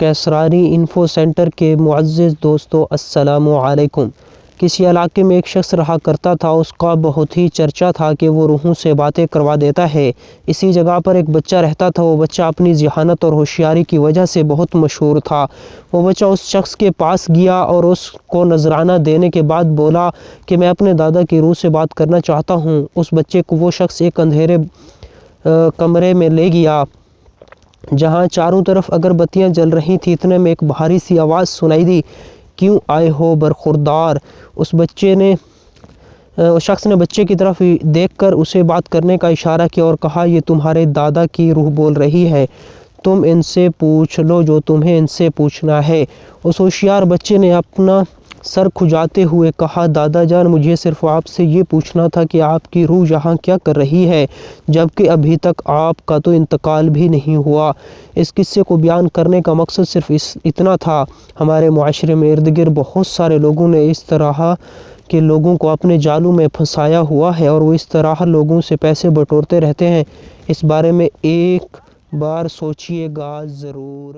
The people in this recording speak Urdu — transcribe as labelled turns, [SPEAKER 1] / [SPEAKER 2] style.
[SPEAKER 1] کے اسراری انفو سینٹر کے معزز دوستو، السلام علیکم۔ کسی علاقے میں ایک شخص رہا کرتا تھا، اس کا بہت ہی چرچا تھا کہ وہ روحوں سے باتیں کروا دیتا ہے۔ اسی جگہ پر ایک بچہ رہتا تھا، وہ بچہ اپنی ذہانت اور ہوشیاری کی وجہ سے بہت مشہور تھا۔ وہ بچہ اس شخص کے پاس گیا اور اس کو نذرانہ دینے کے بعد بولا کہ میں اپنے دادا کی روح سے بات کرنا چاہتا ہوں۔ اس بچے کو وہ شخص ایک اندھیرے کمرے میں لے گیا جہاں چاروں طرف اگربتیاں جل رہی تھیں۔ اتنے میں ایک بھاری سی آواز سنائی دی، کیوں آئے ہو برخوردار؟ اس شخص نے بچے کی طرف دیکھ کر اسے بات کرنے کا اشارہ کیا اور کہا، یہ تمہارے دادا کی روح بول رہی ہے، تم ان سے پوچھ لو جو تمہیں ان سے پوچھنا ہے۔ اس ہوشیار بچے نے اپنا سر کھجاتے ہوئے کہا، دادا جان، مجھے صرف آپ سے یہ پوچھنا تھا کہ آپ کی روح یہاں کیا کر رہی ہے، جبکہ ابھی تک آپ کا تو انتقال بھی نہیں ہوا۔ اس قصے کو بیان کرنے کا مقصد صرف اتنا تھا۔ ہمارے معاشرے میں ارد گرد بہت سارے لوگوں نے اس طرح کے لوگوں کو اپنے جالوں میں پھنسایا ہوا ہے اور وہ اس طرح لوگوں سے پیسے بٹورتے رہتے ہیں۔ اس بارے میں ایک بار سوچیے گا ضرور۔